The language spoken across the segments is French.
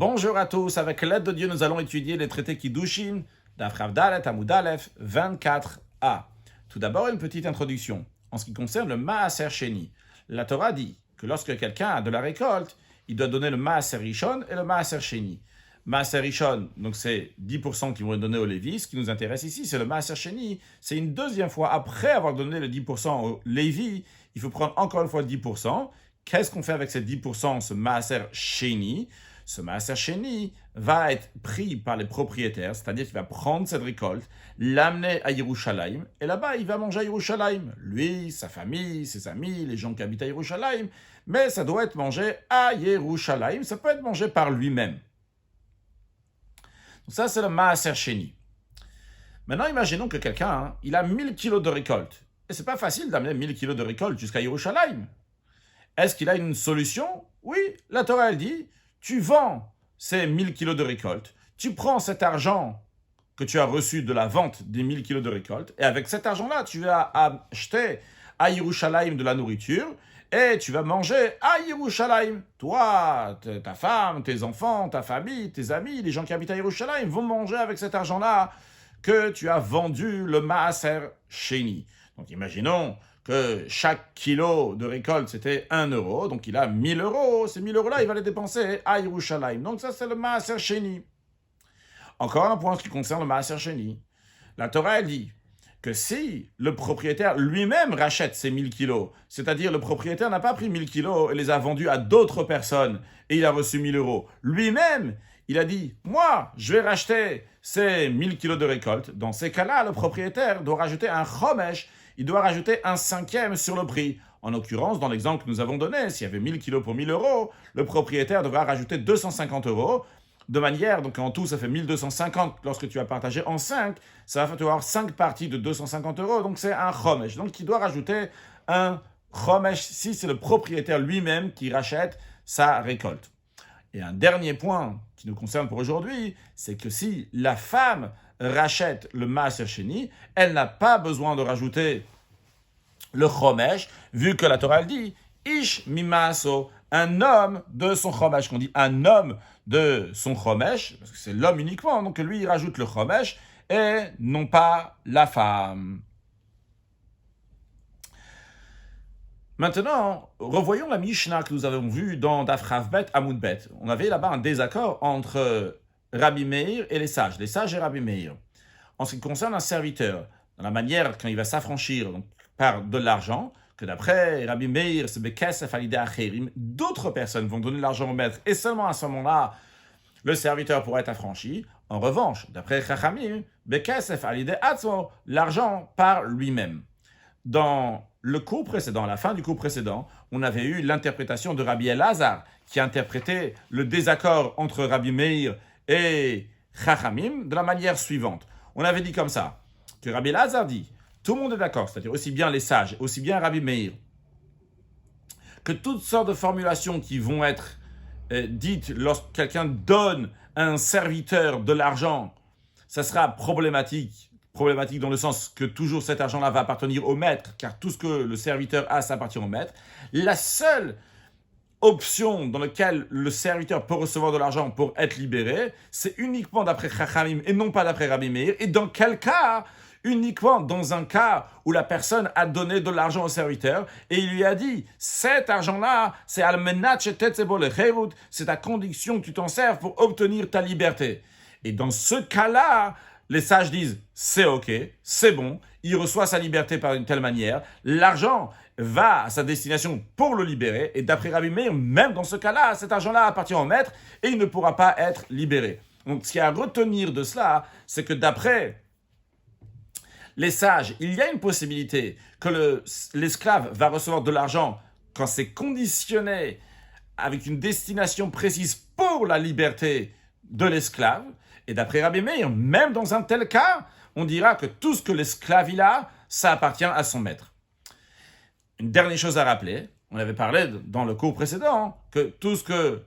Bonjour à tous, avec l'aide de Dieu, nous allons étudier les traités Kiddushin d'Af Rav Dalet Amud Aleph 24a. Tout d'abord, une petite introduction. En ce qui concerne le Maaser Sheni, la Torah dit que lorsque quelqu'un a de la récolte, il doit donner le Maaser Rishon et le Maaser Sheni. Maaser Rishon, donc c'est 10% qui vont être donnés aux Lévis. Ce qui nous intéresse ici, c'est le Maaser Sheni. C'est une deuxième fois, après avoir donné le 10% aux Lévis, il faut prendre encore une fois le 10%. Qu'est-ce qu'on fait avec ces 10%, ce Maaser Sheni? Ce Maaser Sheni va être pris par les propriétaires, c'est-à-dire qu'il va prendre cette récolte, l'amener à Yerushalayim, et là-bas, il va manger à Yerushalayim. Lui, sa famille, ses amis, les gens qui habitent à Yerushalayim, mais ça doit être mangé à Yerushalayim, ça peut être mangé par lui-même. Donc ça, c'est le Maaser Sheni. Maintenant, imaginons que quelqu'un, il a 1000 kilos de récolte, et c'est pas facile d'amener 1000 kilos de récolte jusqu'à Yerushalayim. Est-ce qu'il a une solution? Oui, la Torah, elle dit, tu vends ces 1000 kilos de récolte, tu prends cet argent que tu as reçu de la vente des 1000 kilos de récolte, et avec cet argent-là, tu vas acheter à Yerushalayim de la nourriture, et tu vas manger à Yerushalayim. Toi, ta femme, tes enfants, ta famille, tes amis, les gens qui habitent à Yerushalayim vont manger avec cet argent-là que tu as vendu le Maaser Sheni. Donc imaginons que chaque kilo de récolte, c'était 1 euro, donc il a 1000 euros. Ces 1000 euros-là, il va les dépenser à Yerushalayim. Donc ça, c'est le Maaser Sheni. Encore un point en ce qui concerne le Maaser Sheni. La Torah, elle dit que si le propriétaire lui-même rachète ces 1000 kilos, c'est-à-dire le propriétaire n'a pas pris 1000 kilos et les a vendus à d'autres personnes et il a reçu 1000 euros, lui-même, il a dit, moi, je vais racheter ces 1000 kilos de récolte. Dans ces cas-là, le propriétaire doit rajouter un chomesh, il doit rajouter un cinquième sur le prix. En l'occurrence, dans l'exemple que nous avons donné, s'il y avait 1000 kilos pour 1000 euros, le propriétaire devra rajouter 250 euros, de manière, donc en tout, ça fait 1250 lorsque tu as partagé en 5, ça va faire avoir 5 parties de 250 euros, donc c'est un chomesh. Donc il doit rajouter un chomesh si c'est le propriétaire lui-même qui rachète sa récolte. Et un dernier point qui nous concerne pour aujourd'hui, c'est que si la femme rachète le Maaser Sheni, elle n'a pas besoin de rajouter le chomesh, vu que la Torah dit Ish mimaso, un homme de son chomesh. Qu'on dit un homme de son chomesh, parce que c'est l'homme uniquement, donc lui il rajoute le chomesh et non pas la femme. Maintenant, revoyons la Mishnah que nous avons vue dans Daf Rav Bet Amud Bet. On avait là-bas un désaccord entre Rabbi Meir et les sages et Rabbi Meir. En ce qui concerne un serviteur, dans la manière quand il va s'affranchir donc, par de l'argent, que d'après Rabbi Meir, c'est Bekesef Alideh Acherim, d'autres personnes vont donner l'argent au maître, et seulement à ce moment-là, le serviteur pourra être affranchi. En revanche, d'après Chachamim, Bekesef Alideh Atzmo, l'argent par lui-même. Dans le cours précédent, à la fin du cours précédent, on avait eu l'interprétation de Rabbi Elazar, qui interprétait le désaccord entre Rabbi Meir et Chachamim de la manière suivante. On avait dit comme ça, que Rabbi Elazar dit, tout le monde est d'accord, c'est-à-dire aussi bien les sages, aussi bien Rabbi Meir, que toutes sortes de formulations qui vont être dites lorsque quelqu'un donne à un serviteur de l'argent, ça sera problématique dans le sens que toujours cet argent-là va appartenir au maître, car tout ce que le serviteur a, ça appartient au maître. La seule option dans laquelle le serviteur peut recevoir de l'argent pour être libéré, c'est uniquement d'après Chachamim et non pas d'après Rabbi Meir. Et dans quel cas? Uniquement dans un cas où la personne a donné de l'argent au serviteur et il lui a dit cet argent-là, c'est à condition que tu t'en serves pour obtenir ta liberté. Et dans ce cas-là, les sages disent c'est ok, c'est bon, il reçoit sa liberté par une telle manière, l'argent va à sa destination pour le libérer, et d'après Rabbi Meir, même dans ce cas-là, cet argent-là appartient au maître et il ne pourra pas être libéré. Donc ce qu'il y a à retenir de cela, c'est que d'après les sages, il y a une possibilité que l'esclave va recevoir de l'argent quand c'est conditionné avec une destination précise pour la liberté de l'esclave. Et d'après Rabbi Meir, même dans un tel cas, on dira que tout ce que l'esclave il a, ça appartient à son maître. Une dernière chose à rappeler, on avait parlé dans le cours précédent, que tout ce que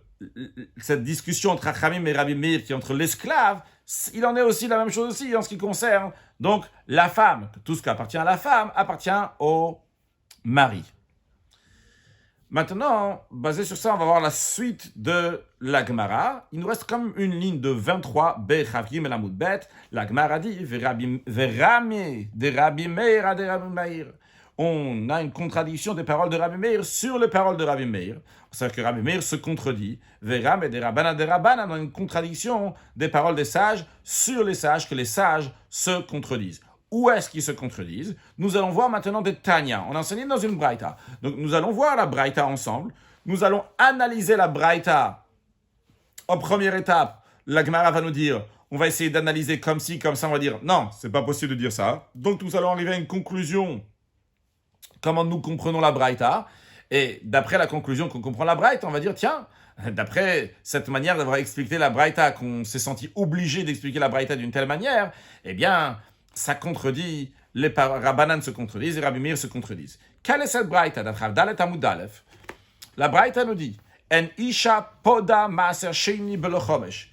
cette discussion entre Chachamim et Rabbi Meir qui est entre l'esclave, il en est aussi la même chose aussi en ce qui concerne donc la femme. Tout ce qui appartient à la femme appartient au mari. Maintenant, basé sur ça, on va voir la suite de la Gemara. Il nous reste comme une ligne de 23 B Chavim El Amud Bet. La Gemara dit Verami de Rabbi Meir à de Rabbi Meir. On a une contradiction des paroles de Rabbi Meir sur les paroles de Rabbi Meir. C'est-à-dire que Rabbi Meir se contredit. Verami de Rabbanan de Rabbanan, on a une contradiction des paroles des sages sur les sages, que les sages se contredisent. Où est-ce qu'ils se contredisent? Nous allons voir maintenant des Tanya. On enseigne dans une Braïta. Donc nous allons voir la Braïta ensemble. Nous allons analyser la Braïta. En première étape, la Gemara va nous dire, on va essayer d'analyser comme ci, comme ça, on va dire, non, c'est pas possible de dire ça. Donc nous allons arriver à une conclusion. Comment nous comprenons la Braïta? Et d'après la conclusion qu'on comprend la Braïta, on va dire, tiens, d'après cette manière d'avoir expliqué la Braïta, qu'on s'est senti obligé d'expliquer la Braïta d'une telle manière, eh bien, ça contredit, les Rabbanan se contredisent et Rabbi Meir se contredisent. Quelle est cette Braïta? La Braïta nous dit En isha poda maaser sheni belochomesh.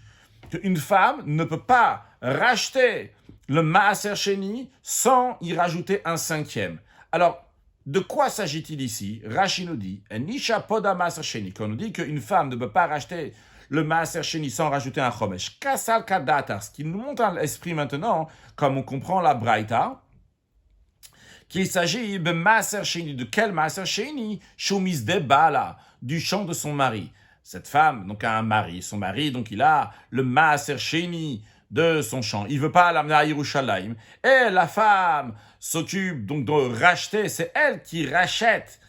Qu'une femme ne peut pas racheter le maaser sheni sans y rajouter un cinquième. Alors, de quoi s'agit-il ici? Rashi nous dit En isha poda maaser sheni. Quand on nous dit qu'une femme ne peut pas racheter le maaser sheni sans rajouter un chomesh. Kasal kadatar. Ce qui nous montre à l'esprit maintenant, comme on comprend la Braïta, qu'il s'agit de maaser sheni. De quel maaser sheni? Shumis de bala, du champ de son mari. Cette femme, donc, a un mari. Son mari, donc, il a le maaser sheni de son champ. Il ne veut pas l'amener à Yerushalayim. Et la femme s'occupe donc de racheter. C'est elle qui rachète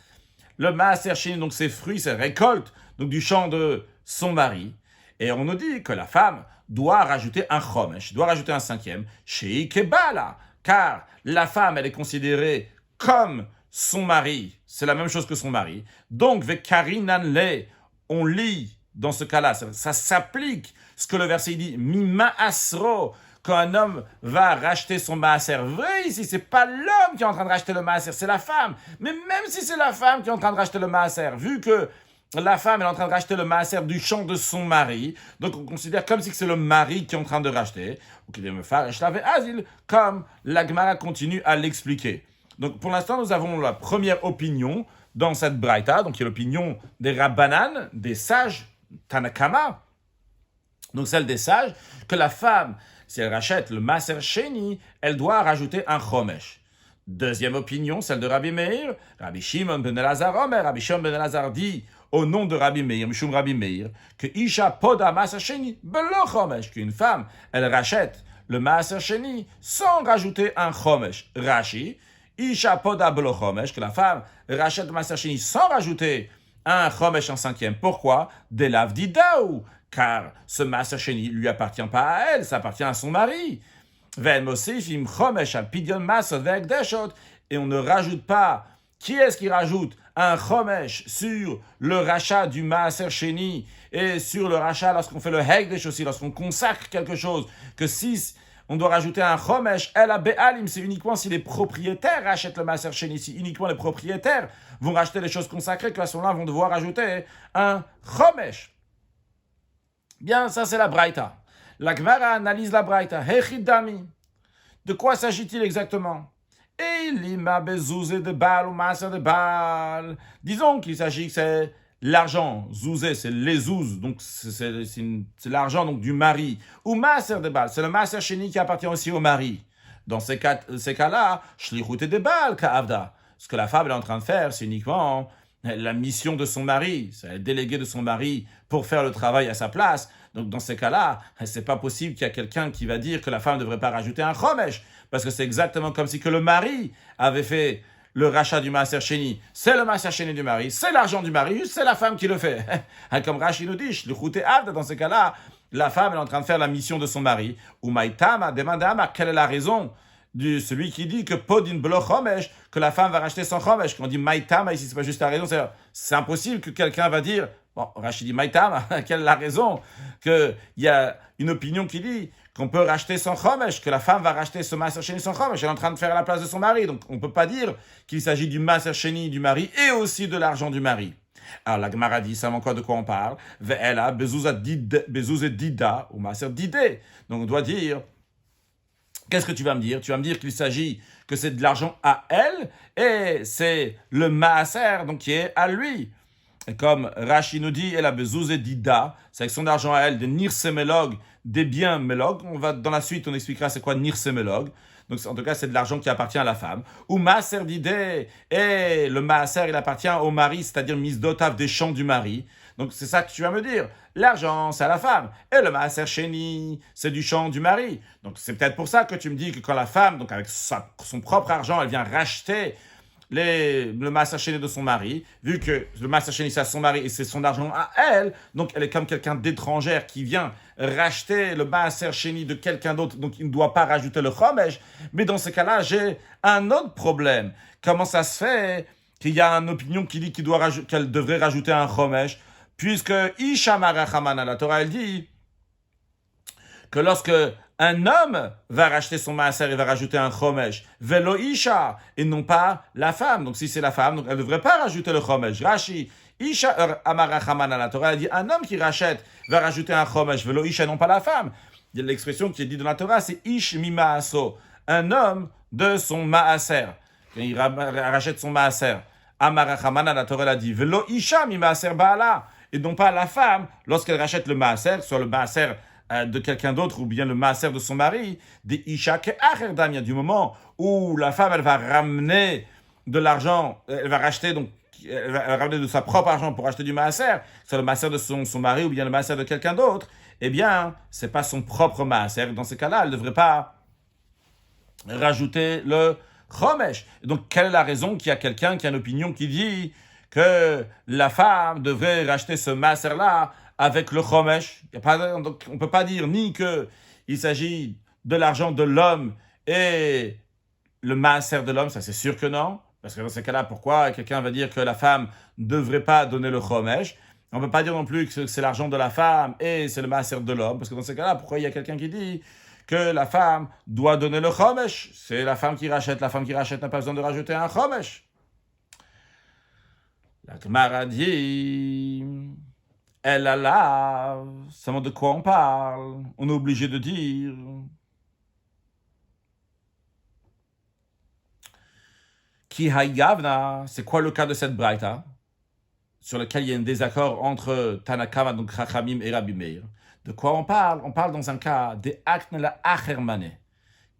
le maaser sheni, donc ses fruits, ses récoltes, donc du champ de son mari. Et on nous dit que la femme doit rajouter un chomesh, doit rajouter un cinquième, chez Ikebala, car la femme, elle est considérée comme son mari, c'est la même chose que son mari. Donc, vekarinanle, on lit dans ce cas-là, ça s'applique, ce que le verset dit, mima asro, quand un homme va racheter son maaser. Vrai, ici, c'est pas l'homme qui est en train de racheter le maaser, c'est la femme. Mais même si c'est la femme qui est en train de racheter le maaser, vu que la femme est en train de racheter le maaser du champ de son mari, donc on considère comme si c'est le mari qui est en train de racheter, ou qu'il me faire asil, comme la Gemara continue à l'expliquer. Donc pour l'instant, nous avons la première opinion dans cette Braïta, donc qui est l'opinion des Rabbanan, des sages, Tanakama, donc celle des sages, que la femme, si elle rachète le maaser sheni, elle doit rajouter un chomesh. Deuxième opinion, celle de Rabbi Meir, Rabbi Shimon ben Elazar Omer, Rabbi Shimon ben Elazar dit au nom de Rabbi Meir, Mishum Rabbi Meir, que Isha poda maaser sheni belo chomesh, qu'une femme, elle rachète le maaser sheni sans rajouter un chomesh. Rashi, Isha poda belo chomesh, que la femme rachète le maaser sheni sans rajouter un chomesh en cinquième. Pourquoi? De l'avdidaou, car ce maaser sheni lui appartient pas à elle, ça appartient à son mari. Et on ne rajoute pas. Qui est-ce qui rajoute un chomesh sur le rachat du maaser sheni et sur le rachat lorsqu'on fait le hekdesh aussi, lorsqu'on consacre quelque chose, que si on doit rajouter un chomesh, el be'alim, c'est uniquement si les propriétaires rachètent le maaser sheni, si uniquement les propriétaires vont racheter les choses consacrées, que à ce moment-là vont devoir rajouter un chomesh. Bien, ça c'est la Braïta. La Gemara analyse la Braïta. Hechidami. De quoi s'agit-il exactement? Elima bezouzé de Baal ou maaser de Baal. Disons qu'il s'agit que c'est l'argent. Zouzé, c'est les zouz, donc c'est l'argent donc du mari. Ou maaser de Baal, c'est le maaser sheni qui appartient aussi au mari. Dans ces cas-là, shlichut de Baal ka'avda. Ce que la femme est en train de faire, c'est uniquement la mission de son mari, c'est le délégué de son mari pour faire le travail à sa place. Donc dans ces cas-là, c'est pas possible qu'il y a quelqu'un qui va dire que la femme ne devrait pas rajouter un chomesh, parce que c'est exactement comme si que le mari avait fait le rachat du maaser sheni. C'est le maaser sheni du mari, c'est l'argent du mari, c'est la femme qui le fait. Comme Rashi nous dit, le chouté avda, dans ces cas-là, la femme est en train de faire la mission de son mari. Ou maïtama, demande à Amar, quelle est la raison de celui qui dit que podin blo chomesh, que la femme va racheter son chomesh. Quand on dit maïtama ici, c'est pas juste la raison, c'est impossible que quelqu'un va dire, bon, Rachid dit maïtama, quelle est la raison? Qu'il y a une opinion qui dit qu'on peut racheter son chomesh, que la femme va racheter ce maaser sheni son chomesh, elle est en train de faire à la place de son mari. Donc on ne peut pas dire qu'il s'agit du maaser sheni du mari et aussi de l'argent du mari. Alors la Gemara dit, ça encore de quoi on parle? Ve'ela bezuzet dida ou maaser didé. Donc on doit dire, qu'est-ce que tu vas me dire? Tu vas me dire qu'il s'agit que c'est de l'argent à elle et c'est le maaser donc qui est à lui. Et comme Rashi nous dit, elle a besoin d'Ida, c'est avec son argent à elle, des nirsemelog, des biens melog. Dans la suite, on expliquera c'est quoi nirsemelog. Donc, en tout cas, c'est de l'argent qui appartient à la femme. Ou maaser d'idée, et le maaser, il appartient au mari, c'est-à-dire mise d'otav des champs du mari. Donc, c'est ça que tu vas me dire. L'argent, c'est à la femme. Et le maaser chéni, c'est du champ du mari. Donc, c'est peut-être pour ça que tu me dis que quand la femme, donc avec son propre argent, elle vient racheter le maaser chéni de son mari, vu que le maaser chéni c'est à son mari et c'est son argent à elle, donc elle est comme quelqu'un d'étrangère qui vient racheter le maaser chéni de quelqu'un d'autre, donc il ne doit pas rajouter le chomesh. Mais dans ce cas-là, j'ai un autre problème. Comment ça se fait qu'il y a une opinion qui dit qu'elle devrait rajouter un chomesh, puisque Isha Marachamana, la Torah, elle dit que lorsque un homme va racheter son maaser et va rajouter un chomesh, velo isha, et non pas la femme. Donc si c'est la femme, donc elle ne devrait pas rajouter le chomesh. Rashi, isha amarachamana, la Torah dit un homme qui rachète va rajouter un chomesh, velo isha, non pas la femme. Il y a l'expression qui est dite dans la Torah, c'est ish mi maaso, un homme de son maaser. Quand il rachète son maaser, amarachamana, la Torah dit velo isha mi maaser baala, et non pas la femme lorsqu'elle rachète le maaser, soit le maaser de quelqu'un d'autre ou bien le maaser de son mari, des isha ke'acherdam, il y a du moment où la femme elle va ramener de l'argent, elle va racheter donc elle va ramener de sa propre argent pour acheter du maaser, soit le maaser de son mari ou bien le maaser de quelqu'un d'autre, eh bien c'est pas son propre maaser. Dans ce cas-là, elle ne devrait pas rajouter le chomesh. Donc quelle est la raison qu'il y a quelqu'un qui a une opinion qui dit que la femme devrait racheter ce maaser-là avec le chomesh? Donc, on ne peut pas dire ni qu'il s'agit de l'argent de l'homme et le maaser de l'homme, ça c'est sûr que non. Parce que dans ces cas-là, pourquoi quelqu'un va dire que la femme ne devrait pas donner le chomesh? On ne peut pas dire non plus que c'est l'argent de la femme et c'est le maaser de l'homme. Parce que dans ces cas-là, pourquoi il y a quelqu'un qui dit que la femme doit donner le chomesh? C'est la femme qui rachète. La femme qui rachète n'a pas besoin de rajouter un chomesh. La Gemara dit... Elle a là, savons de quoi on parle. On est obligé de dire. Ki hayavna, c'est quoi le cas de cette braïta sur lequel il y a un désaccord entre Tanakama, donc Chachamim et Rabbi Meir. De quoi on parle? On parle dans un cas des aknela achermane.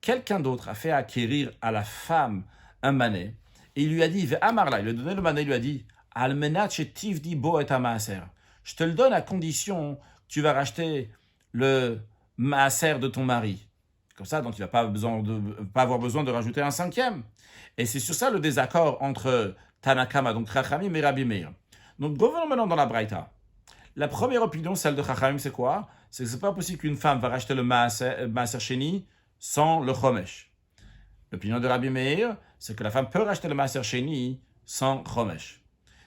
Quelqu'un d'autre a fait acquérir à la femme un mané et il lui a dit, Amarla, il lui a donné le mané, il lui a dit, Almenat shetivdi bo et maaser. Je te le donne à condition que tu vas racheter le maaser de ton mari. Comme ça, donc il ne va pas avoir besoin de rajouter un cinquième. Et c'est sur ça le désaccord entre Tanakama, donc Chachamim et Rabbi Meir. Donc revenons maintenant dans la Braïta. La première opinion, celle de Chachamim, c'est quoi? C'est que ce n'est pas possible qu'une femme va racheter le maaser sheni sans le chomesh. L'opinion de Rabbi Meir, c'est que la femme peut racheter le maaser sheni sans chomesh.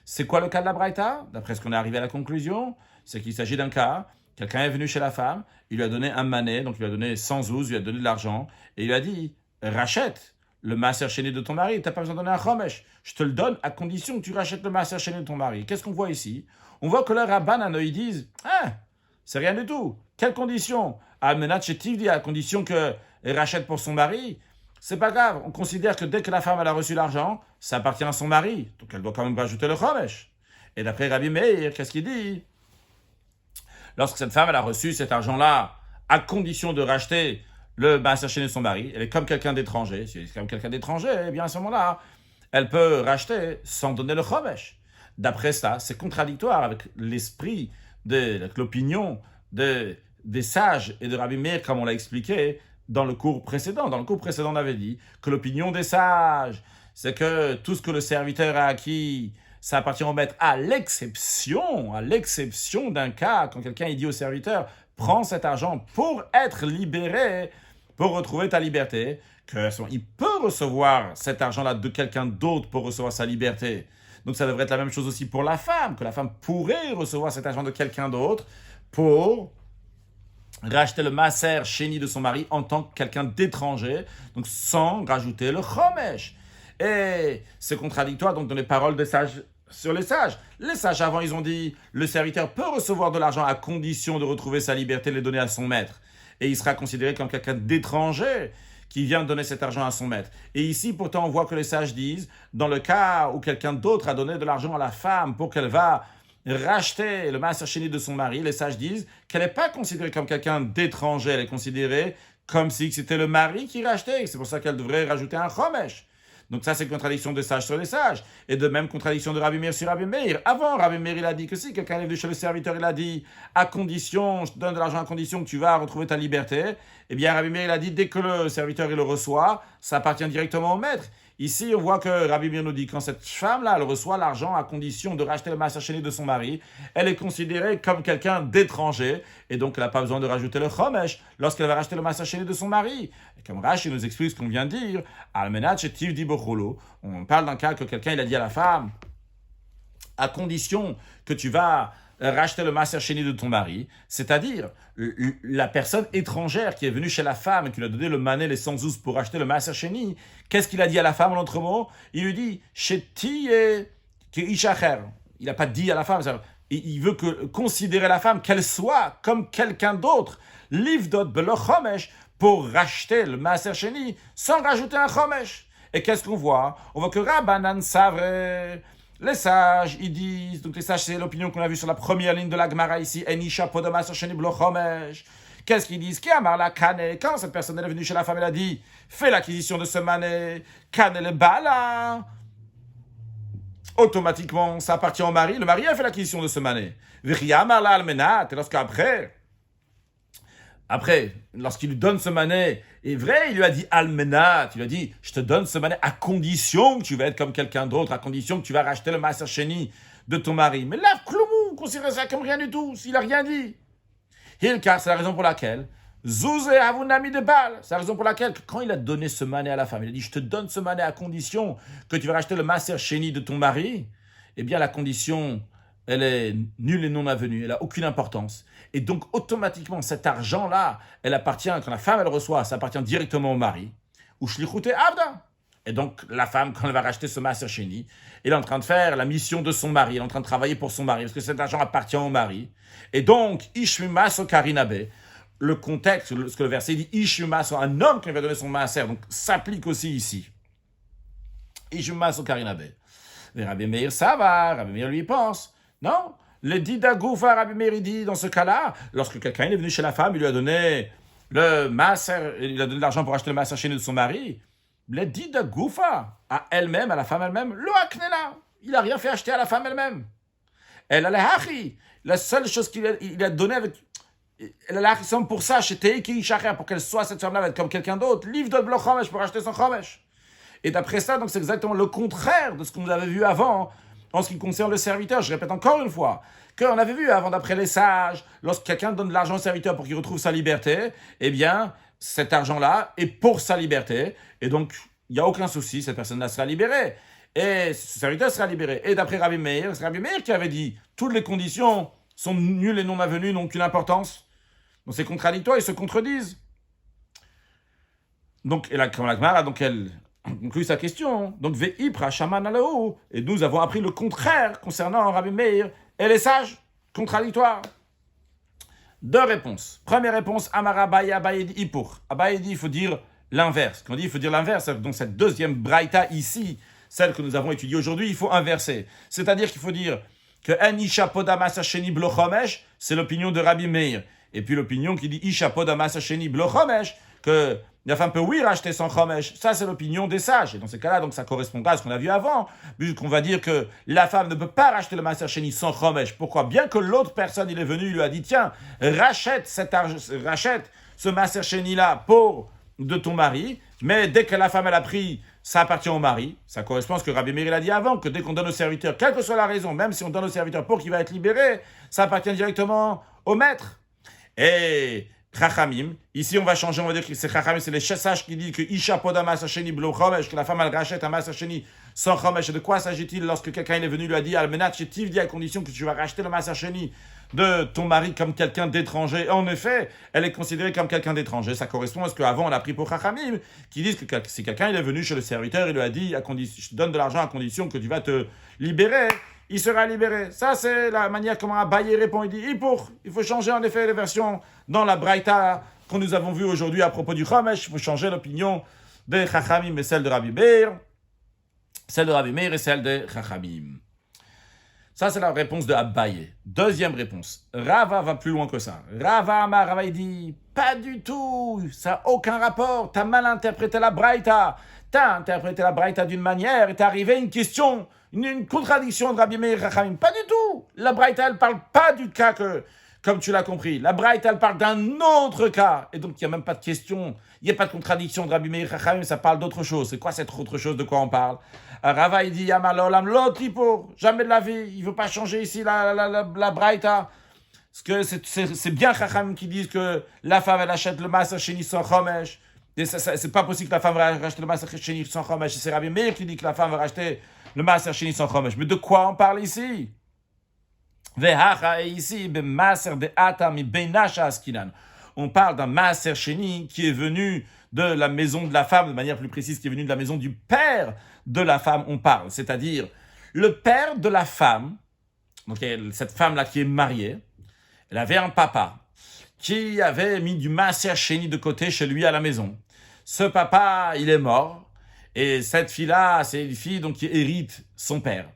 C'est quoi le cas de la Braïta? D'après ce qu'on est arrivé à la conclusion, c'est qu'il s'agit d'un cas, quelqu'un est venu chez la femme, il lui a donné un mané, donc il lui a donné 100 zouz, il lui a donné de l'argent, et il lui a dit, rachète le maaser sheni de ton mari, tu n'as pas besoin de donner un chomesh. Je te le donne à condition que tu rachètes le maaser sheni de ton mari. Qu'est-ce qu'on voit ici? On voit que le rabbanan, ils disent, c'est rien du tout. Quelle condition? Almenat shetivdi, à condition qu'elle rachète pour son mari. C'est pas grave, on considère que dès que la femme elle a reçu l'argent, ça appartient à son mari, donc elle doit quand même rajouter le chomesh. Et d'après Rabbi Meir, qu'est-ce qu'il dit? Lorsque cette femme elle a reçu cet argent-là, à condition de racheter le maaser sheni de son mari, elle est comme quelqu'un d'étranger. Si elle est comme quelqu'un d'étranger, eh bien à ce moment-là, elle peut racheter sans donner le chomesh. D'après ça, c'est contradictoire avec l'esprit, avec l'opinion des sages et de Rabbi Meir, comme on l'a expliqué dans le cours précédent. Dans le cours précédent, on avait dit que l'opinion des sages, c'est que tout ce que le serviteur a acquis, ça appartient au maître, à l'exception d'un cas, quand quelqu'un il dit au serviteur, prends cet argent pour être libéré, pour retrouver ta liberté, qu'il peut recevoir cet argent-là de quelqu'un d'autre pour recevoir sa liberté. Donc ça devrait être la même chose aussi pour la femme, que la femme pourrait recevoir cet argent de quelqu'un d'autre pour racheter le maaser sheni de son mari en tant que quelqu'un d'étranger, donc sans rajouter le chomesh. Et c'est contradictoire donc dans les paroles des sages sur les sages. Les sages avant, ils ont dit, le serviteur peut recevoir de l'argent à condition de retrouver sa liberté et le donner à son maître. Et il sera considéré comme quelqu'un d'étranger qui vient donner cet argent à son maître. Et ici, pourtant, on voit que les sages disent, dans le cas où quelqu'un d'autre a donné de l'argent à la femme pour qu'elle va racheter le maaser sheni de son mari, les sages disent qu'elle n'est pas considérée comme quelqu'un d'étranger, elle est considérée comme si c'était le mari qui rachetait. C'est pour ça qu'elle devrait rajouter un chomesh. Donc ça, c'est contradiction de sage sur les sages. Et de même, contradiction de Rabbi Meir sur Rabbi Meir. Avant, Rabbi Meir, il a dit que si quelqu'un est venu chez le serviteur, il a dit, à condition, je te donne de l'argent à condition que tu vas retrouver ta liberté. Eh bien, Rabbi Meir, il a dit, dès que le serviteur, il le reçoit, ça appartient directement au maître. Ici, on voit que Rabbi Meir nous dit, quand cette femme-là, elle reçoit l'argent à condition de racheter le maaser sheni de son mari, elle est considérée comme quelqu'un d'étranger, et donc elle n'a pas besoin de rajouter le chomesh lorsqu'elle va racheter le maaser sheni de son mari. Et comme Rashi nous explique ce qu'on vient de dire, Almenat shetiv di bocholo, on parle d'un cas que quelqu'un il a dit à la femme, à condition que tu vas racheter le maaser sheni de ton mari, c'est-à-dire la personne étrangère qui est venue chez la femme et qui lui a donné le mané, les 100 zouz pour acheter le maaser sheni, qu'est-ce qu'il a dit à la femme en autre mot? Il lui dit Sheti ishacher. Il n'a pas dit à la femme, il veut considérer la femme qu'elle soit comme quelqu'un d'autre, livdot belo chomesh, pour racheter le maaser sheni sans rajouter un chomesh. Et qu'est-ce qu'on voit? On voit que Rabbanan savre. Les sages, ils disent, donc les sages, c'est l'opinion qu'on a vue sur la première ligne de la Gemara ici, Enisha podama sheni blo chomesh. Qu'est-ce qu'ils disent? Qui amar la kane? Quand cette personne est venue chez la femme, elle a dit, fais l'acquisition de ce mané, kane le bala. Automatiquement, ça appartient au mari. Le mari a fait l'acquisition de ce mané. V'ri amar la almenat. Et lorsqu'après, lorsqu'il lui donne ce mané, est vrai, il lui a dit almenat, il lui a dit, je te donne ce mané à condition que tu vas être comme quelqu'un d'autre, à condition que tu vas racheter le maaser sheni de ton mari. Mais là, Kloumou, considère ça comme rien du tout, s'il a rien dit. Hilkar, c'est la raison pour laquelle, Zouz et Avunami de Baal, c'est la raison pour laquelle, quand il a donné ce mané à la femme, il a dit, je te donne ce mané à condition que tu vas racheter le maaser sheni de ton mari, eh bien, la condition, elle est nulle et non avenue, elle n'a aucune importance. Et donc, automatiquement, cet argent-là, elle appartient, quand la femme, elle reçoit, ça appartient directement au mari. Ou shlichute avda. Et donc, la femme, quand elle va racheter ce maaser sheni, elle est en train de faire la mission de son mari, elle est en train de travailler pour son mari, parce que cet argent appartient au mari. Et donc, ishmimaso karinabe, le contexte, ce que le verset dit, ishmimaso, un homme qui va donner son maaser, donc s'applique aussi ici. Ishmimaso karinabe. Mais Rabbi Meir, ça va, Rabbi Meir lui pense. Non, le Dida Goufa, Rabbi Meir dit, dans ce cas-là, lorsque quelqu'un est venu chez la femme, il lui a donné le maaser, il a donné de l'argent pour acheter le maaser sheni de son mari, le Dida Goufa, à elle-même, à la femme elle-même, lo aknela, il n'a rien fait acheter à la femme elle-même. Elle a le hachi, la seule chose qu'il a donné avec, elle a le hachi pour ça, chez Teiki Ishacher, pour qu'elle soit cette femme-là, comme quelqu'un d'autre, livre de blo chomesh pour acheter son chomesh. Et d'après ça, donc c'est exactement le contraire de ce que nous avait vu avant, en ce qui concerne le serviteur. Je répète encore une fois, qu'on avait vu avant, d'après les sages, lorsque quelqu'un donne de l'argent au serviteur pour qu'il retrouve sa liberté, eh bien, cet argent-là est pour sa liberté, et donc, il n'y a aucun souci, cette personne-là sera libérée, et ce serviteur sera libéré. Et d'après Rabbi Meir, c'est Rabbi Meir qui avait dit, toutes les conditions sont nulles et non avenues, n'ont aucune importance. Donc c'est contradictoire, ils se contredisent. Donc, et la Gemara, donc elle conclut sa question. Donc, ve'ipra shaman alao. Et nous avons appris le contraire concernant Rabbi Meir et les sages. Contradictoire. Deux réponses. Première réponse, Amara Abaye, Abaye dit Ipur. Abaye dit, il faut dire l'inverse. Quand on dit il faut dire l'inverse, donc cette deuxième braïta ici, celle que nous avons étudiée aujourd'hui, il faut inverser. C'est-à-dire qu'il faut dire que En Isha Poda Maaser Sheni Blo Chomesh, c'est l'opinion de Rabbi Meir. Et puis l'opinion qui dit Isha Poda Maaser Sheni Blo Chomesh, que la femme peut oui racheter son chomesh. Ça, c'est l'opinion des sages. Et dans ces cas-là, donc, ça correspondra à ce qu'on a vu avant, puisqu'on va dire que la femme ne peut pas racheter le maaser sheni sans chomesh. Pourquoi? Bien que l'autre personne, il est venu, il lui a dit, tiens, rachète ce maaser sheni-là de ton mari, mais dès que la femme, elle a pris, ça appartient au mari. Ça correspond à ce que Rabbi Meir a dit avant, que dès qu'on donne au serviteur, quelle que soit la raison, même si on donne au serviteur pour qu'il va être libéré, ça appartient directement au maître. Et Chachamim, ici on va changer, on va dire que c'est Chachamim, c'est les sages qui disent que Isha Poda Maaser Sheni Blo Chomesh, que la femme elle rachète un maaser sheni sans chomesh. Et de quoi s'agit-il lorsque quelqu'un est venu lui a dit Almenat Shetiv dit à condition que tu vas racheter le maaser sheni de ton mari comme quelqu'un d'étranger. Et en effet, elle est considérée comme quelqu'un d'étranger. Ça correspond à ce qu'avant on a pris pour Chachamim, qui disent que si quelqu'un est venu chez le serviteur, il lui a dit je te donne de l'argent à condition que tu vas te libérer, il sera libéré. Ça, c'est la manière comment Abaye répond. Il dit, il faut changer en effet les versions dans la Braïta que nous avons vue aujourd'hui à propos du Chomesh. Il faut changer l'opinion de Chachamim et celle de Rabbi Meir. Celle de Rabbi Meir et celle de Chachamim. Ça, c'est la réponse de Abaye. Deuxième réponse. Rava va plus loin que ça. Rava il dit, pas du tout, ça n'a aucun rapport, t'as mal interprété la Braïta. T'as interprété la Braïta d'une manière et t'es arrivé à une question, une contradiction de Rabbi Meir Chachamim. Pas du tout. La Braïta, elle parle pas du cas que, comme tu l'as compris. La Braïta, elle parle d'un autre cas. Et donc, il n'y a même pas de question, il n'y a pas de contradiction de Rabbi Meir Chachamim, ça parle d'autre chose. C'est quoi cette autre chose, de quoi on parle? Rava, il dit, Yamalolam, l'autre typo, jamais de la vie, il ne veut pas changer ici la Braïta. Parce que c'est bien Chacham qui disent que la femme, elle achète le Maaser Sheni sans Chomesh. Et c'est pas possible que la femme va racheter le Maaser Sheni sans Chomesh. C'est Rabbi Meir qui dit que la femme va racheter le Maaser Sheni sans Chomesh. Mais de quoi on parle ici? Vehacha, et ici, Maaser de Ata mi Benasha Askinan. On parle d'un Maaser Sheni qui est venu de la maison de la femme, de manière plus précise, qui est venu de la maison du père de la femme, on parle. C'est-à-dire, le père de la femme, donc cette femme-là qui est mariée, elle avait un papa qui avait mis du Maaser Sheni de côté chez lui à la maison. Ce papa, il est mort, et cette fille-là, c'est une fille donc, qui hérite son père.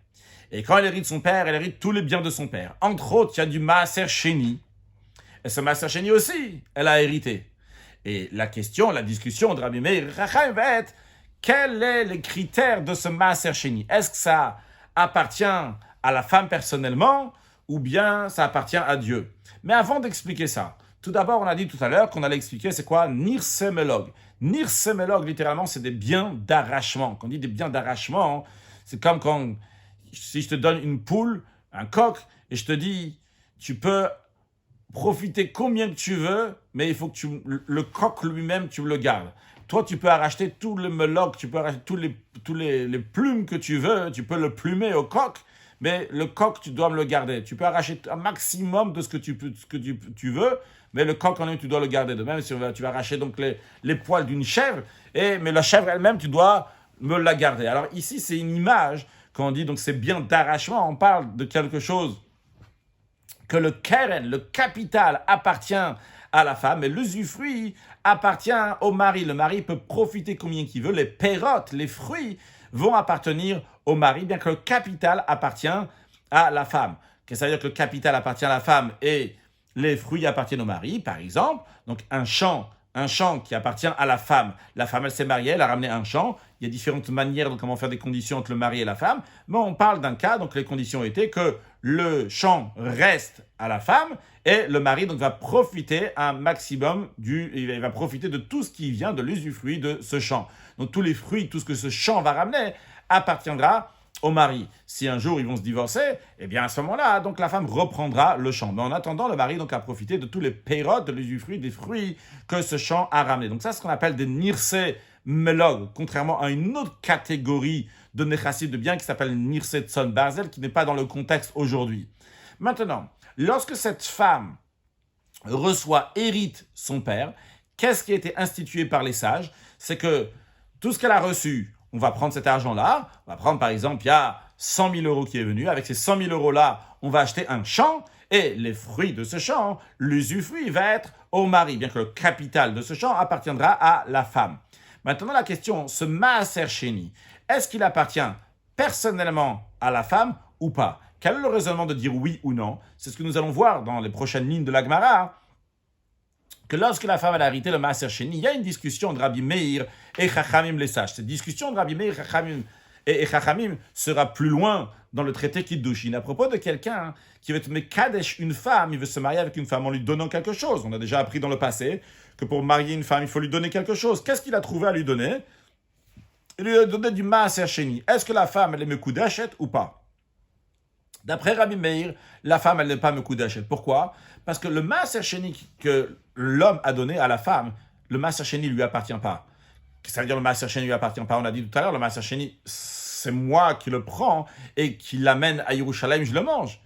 Et quand elle hérite son père, elle hérite tous les biens de son père. Entre autres, il y a du Maaser Sheni. Et ce Maaser Sheni aussi, elle a hérité. Et la question, la discussion de Rabbi Meir Chachamim va être, quels sont les critères de ce Maaser Sheni? Est-ce que ça appartient à la femme personnellement ou bien ça appartient à Dieu? Mais avant d'expliquer ça, tout d'abord, on a dit tout à l'heure qu'on allait expliquer c'est quoi Nirsemelog. Nirsemelog, littéralement, c'est des biens d'arrachement. Quand on dit des biens d'arrachement, c'est comme quand, si je te donne une poule, un coq, et je te dis, tu peux profiter combien que tu veux, mais il faut que le coq lui-même, tu le gardes. Toi, tu peux arracher tout le melog, tu peux arracher tous les plumes que tu veux, tu peux le plumer au coq, mais le coq, tu dois me le garder. Tu peux arracher un maximum de ce que tu veux, mais le coq en lui, tu dois le garder. De même, si tu vas arracher donc les poils d'une chèvre, mais la chèvre elle-même, tu dois me la garder. Alors ici, c'est une image, quand on dit donc c'est bien d'arrachement, on parle de quelque chose que le keren, le capital, appartient à la femme, et l'usufruit appartient au mari. Le mari peut profiter combien qu'il veut. Les pérotes, les fruits vont appartenir au mari, bien que le capital appartient à la femme. Qu'est-ce que ça veut dire que le capital appartient à la femme et les fruits appartiennent au mari, par exemple? Donc un champ qui appartient à la femme. La femme, elle s'est mariée, elle a ramené un champ. Il y a différentes manières de comment faire des conditions entre le mari et la femme. Mais on parle d'un cas, donc les conditions étaient que le champ reste à la femme et le mari donc va profiter un maximum il va profiter de tout ce qui vient de l'usufruit de ce champ. Donc tous les fruits, tout ce que ce champ va ramener appartiendra au mari. Si un jour ils vont se divorcer, eh bien à ce moment-là, donc la femme reprendra le champ. Mais en attendant, le mari donc a profité de tous les pérotes, de l'usufruit, des fruits que ce champ a ramené. Donc ça, c'est ce qu'on appelle des nirse melog, contrairement à une autre catégorie de nechassid de biens qui s'appelle nirse tson barzel, qui n'est pas dans le contexte aujourd'hui. Maintenant, lorsque cette femme hérite son père, qu'est-ce qui a été institué par les sages? C'est que tout ce qu'elle a reçu, on va prendre cet argent-là, on va prendre par exemple, il y a 100 000 euros qui est venu, avec ces 100 000 euros-là, on va acheter un champ, et les fruits de ce champ, l'usufruit va être au mari, bien que le capital de ce champ appartiendra à la femme. Maintenant la question, ce Maaser Sheni, est-ce qu'il appartient personnellement à la femme ou pas? Quel est le raisonnement de dire oui ou non? C'est ce que nous allons voir dans les prochaines lignes de la Gemara, que lorsque la femme a hérité le Maaser Sheni, il y a une discussion de Rabbi Meir et Chachamim les sages. Cette discussion de Rabbi Meir et Chachamim sera plus loin dans le traité Kiddushin à propos de quelqu'un qui veut mekadesh une femme, il veut se marier avec une femme en lui donnant quelque chose. On a déjà appris dans le passé que pour marier une femme, il faut lui donner quelque chose. Qu'est-ce qu'il a trouvé à lui donner? Il lui a donné du Maaser Sheni. Est-ce que la femme, elle est mekudashet ou pas? D'après Rabbi Meir, la femme, elle n'est pas mekudashet. Pourquoi? Parce que le Maaser Sheni que l'homme a donné à la femme, le Maaser Sheni ne lui appartient pas. Ça veut dire le Maaser Sheni ne lui appartient pas. On a dit tout à l'heure, le Maaser Sheni, c'est moi qui le prends et qui l'amène à Yerushalayim, je le mange.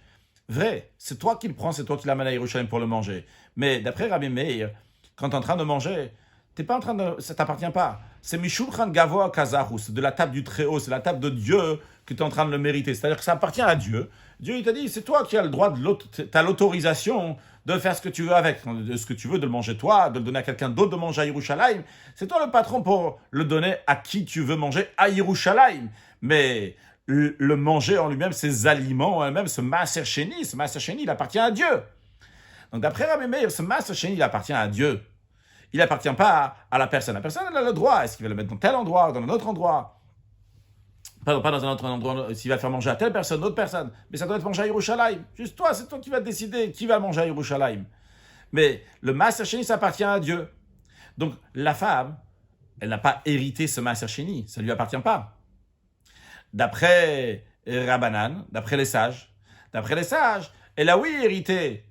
Vrai, c'est toi qui le prends, c'est toi qui l'amènes à Yerushalayim pour le manger. Mais d'après Rabbi Meir, quand tu es en train de manger, t'es pas en train de, ça t'appartient pas. C'est Mishulchan Gavoa Kazahu, c'est de la table du Très-Haut, c'est la table de Dieu que tu es en train de le mériter. C'est-à-dire que ça appartient à Dieu. Dieu, il t'a dit, c'est toi qui as le droit, tu as l'autorisation de faire ce que tu veux avec, de ce que tu veux, de le manger toi, de le donner à quelqu'un d'autre, de manger à Yerushalayim. C'est toi le patron pour le donner à qui tu veux manger à Yerushalayim. Mais le manger en lui-même, ses aliments en lui-même, ce Maaser Sheni, il appartient à Dieu. Donc d'après Rabbi Meir, ce Maaser Sheni, il appartient à Dieu. Il n'appartient pas à la personne. La personne, elle a le droit. Est-ce qu'il va le mettre dans tel endroit, dans un autre endroit? Pas dans un autre endroit, s'il va faire manger à telle personne, d'autres personnes. Mais ça doit être mangé à Yerushalayim. Juste toi, c'est toi qui vas décider qui va manger à Yerushalayim. Mais le Maaser Sheni, ça appartient à Dieu. Donc la femme, elle n'a pas hérité ce Maaser Sheni. Ça ne lui appartient pas. D'après Rabbanan, d'après les sages, elle a oui hérité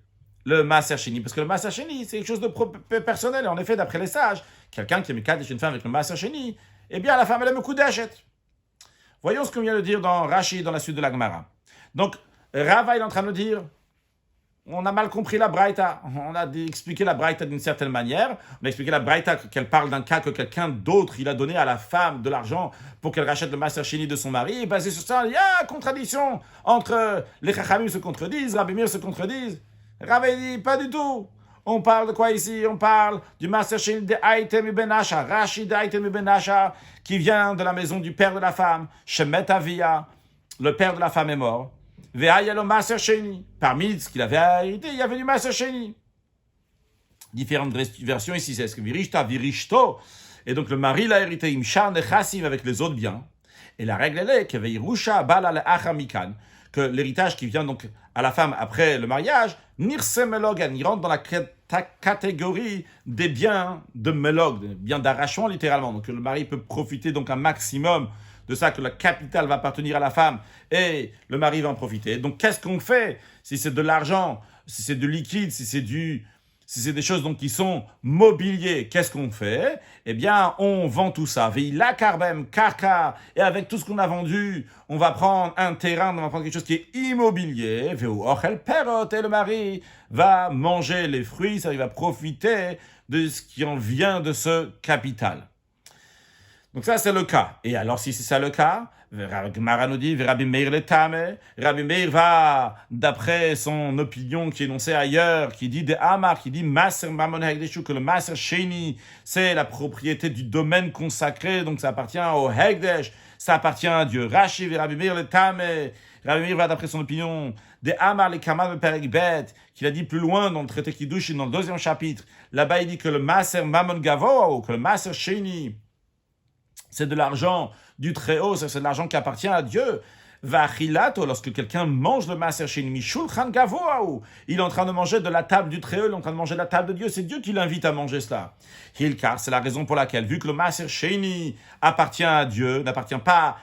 le Maaser Sheni, parce que le Maaser Sheni, c'est quelque chose de personnel. Et en effet, d'après les sages, quelqu'un qui a mis Kaddish une femme avec le Maaser Sheni, eh bien, la femme, elle aime le coup d'achète. Voyons ce qu'on vient de dire dans Rashi, dans la suite de la Gemara. Donc, Rava, il est en train de dire, on a mal compris la Braïta. On a expliqué la Braïta d'une certaine manière. On a expliqué la Braïta qu'elle parle d'un cas que quelqu'un d'autre, il a donné à la femme de l'argent pour qu'elle rachète le Maaser Sheni de son mari. Et basé sur ça, il y a contradiction entre les Chachamim se contredisent, Rabbi Meir se contredisent. Rava dit, pas du tout. On parle de quoi ici? On parle du Maaser Sheni de Aitem ibn Asha, Rashi de Aitem ibn Asha, qui vient de la maison du père de la femme, Shemet Avia, le père de la femme est mort. Ve'aya le Maaser Sheni. Parmi ce qu'il avait hérité, il y avait du Maaser Sheni. Différentes versions ici, c'est ce que Virishta, Virishto. Et donc le mari l'a hérité, Imshar Nechassim, avec les autres biens. Et la règle elle est que Veirusha Bala le Achamikan, que l'héritage qui vient donc à la femme après le mariage, Nirse Melogan, il rentre dans la catégorie des biens de Melog, des biens d'arrachement littéralement. Donc le mari peut profiter donc un maximum de ça, que le capital va appartenir à la femme et le mari va en profiter. Donc qu'est-ce qu'on fait si c'est de l'argent, si c'est du liquide, si c'est des choses donc qui sont mobiliers, qu'est-ce qu'on fait? Eh bien, on vend tout ça. Veila karbem, karka, et avec tout ce qu'on a vendu, on va prendre un terrain, on va prendre quelque chose qui est immobilier. Veu ochel perot, et le mari va manger les fruits, ça, il va profiter de ce qui en vient de ce capital. Donc ça, c'est le cas. Et alors, si c'est ça le cas, Gemara nous dit, Rabbi Meir le Tame, Rabbi Meir va, d'après son opinion qui est énoncée ailleurs, qui dit de Amar, qui dit Maaser Mamon Hekdeshu, que le Maaser Sheni, c'est la propriété du domaine consacré, donc ça appartient au Hekdesh, ça appartient à Dieu. Rashi, Rabbi Meir le Tame, Rabbi Meir va, d'après son opinion, de Amar le Kamal Perek Bet, qu'il a dit plus loin dans le traité Kiddushin, dans le 2e chapitre, là-bas il dit que le Maaser Mamon Gavo, que le Maaser Sheni, c'est de l'argent du Très-Haut, c'est de l'argent qui appartient à Dieu. Vachilato, lorsque quelqu'un mange le Maaser Sheni, Mishulchan Gavoaou, il est en train de manger de la table du Très-Haut, il est en train de manger de la table de Dieu, c'est Dieu qui l'invite à manger cela. Hilkar, c'est la raison pour laquelle, vu que le Maaser Sheni appartient à Dieu, n'appartient pas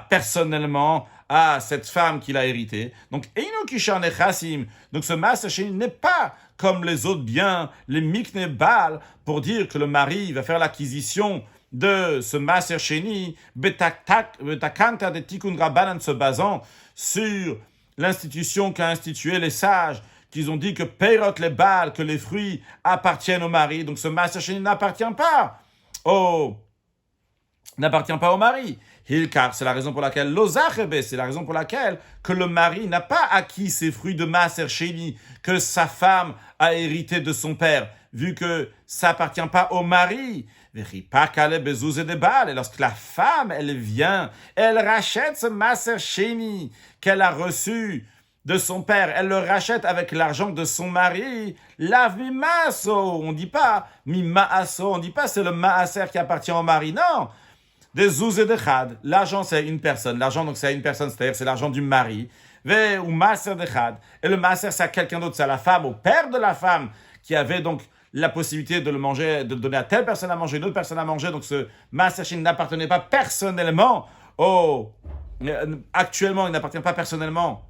personnellement à cette femme qu'il a hérité, donc Eino Kishan Echassim, donc ce Maaser Sheni n'est pas comme les autres biens, les Mikne Baal, pour dire que le mari va faire l'acquisition de ce Maaser Sheni, betakanta de Tikkun Rabbanan, se basant sur l'institution qu'a instituée les sages, qu'ils ont dit que Peirot les Baal, que les fruits appartiennent au mari. Donc ce Maaser Sheni n'appartient pas au mari. Hilkar, c'est la raison pour laquelle Lozachebe, c'est la raison pour laquelle que le mari n'a pas acquis ces fruits de Maaser Sheni que sa femme a hérité de son père, vu que ça appartient pas au mari. Et lorsque la femme, elle vient, elle rachète ce Maaser Sheni qu'elle a reçu de son père, elle le rachète avec l'argent de son mari. La mimaso, on dit pas mimaaso, on dit pas c'est le maaser qui appartient au mari, non. Des zouz et de chad, l'argent c'est une personne, l'argent donc c'est une personne, c'est-à-dire c'est l'argent du mari. Ou maaser de chad, et le maaser c'est à quelqu'un d'autre, c'est à la femme, au père de la femme qui avait donc la possibilité de le manger, de le donner à telle personne à manger, une autre personne à manger. Donc ce Maaser Sheni n'appartenait pas personnellement actuellement, il n'appartient pas personnellement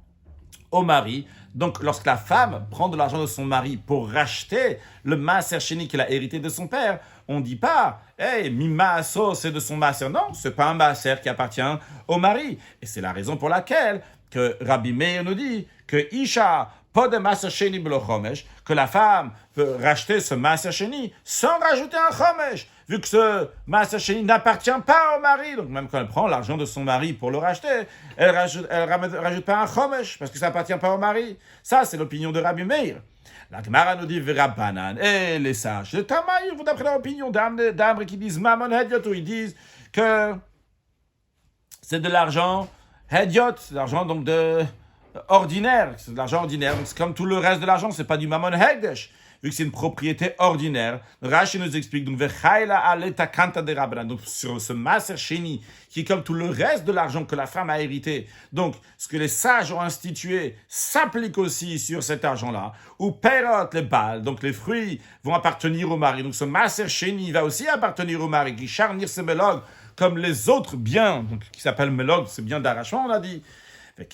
au mari. Donc lorsque la femme prend de l'argent de son mari pour racheter le Maaser Sheni qu'elle a hérité de son père, on ne dit pas « Hey, mi maaso, c'est de son maaser ». Non, ce n'est pas un maaser qui appartient au mari. Et c'est la raison pour laquelle que Rabbi Meir nous dit que Isha, pas de Maaser Sheni b'lo chomesh, que la femme peut racheter ce Maaser Sheni sans rajouter un chomesh, vu que ce Maaser Sheni n'appartient pas au mari. Donc même quand elle prend l'argent de son mari pour le racheter, elle rajoute pas un chomesh, parce que ça n'appartient pas au mari. Ça, c'est l'opinion de Rabbi Meir. La Gemara nous dit Verabanan, et les sages, les Tamaïr, d'après l'opinion d'Ambre qui disent Mamon Hedyotu, ils disent que c'est de l'argent Hediot, c'est de l'argent donc ordinaire, c'est de l'argent ordinaire, donc c'est comme tout le reste de l'argent, c'est pas du mammon hegdesh, vu que c'est une propriété ordinaire. Rashi nous explique donc vechayla aleta kanta de rabbanan, donc sur ce maser sheni qui est comme tout le reste de l'argent que la femme a hérité. Donc ce que les sages ont institué s'applique aussi sur cet argent-là. Ou perot les balles, donc les fruits vont appartenir au mari. Donc ce maser sheni va aussi appartenir au mari qui charnir ses mélogues comme les autres biens, donc, qui s'appellent mélogues, c'est bien d'arrachement, on a dit. Et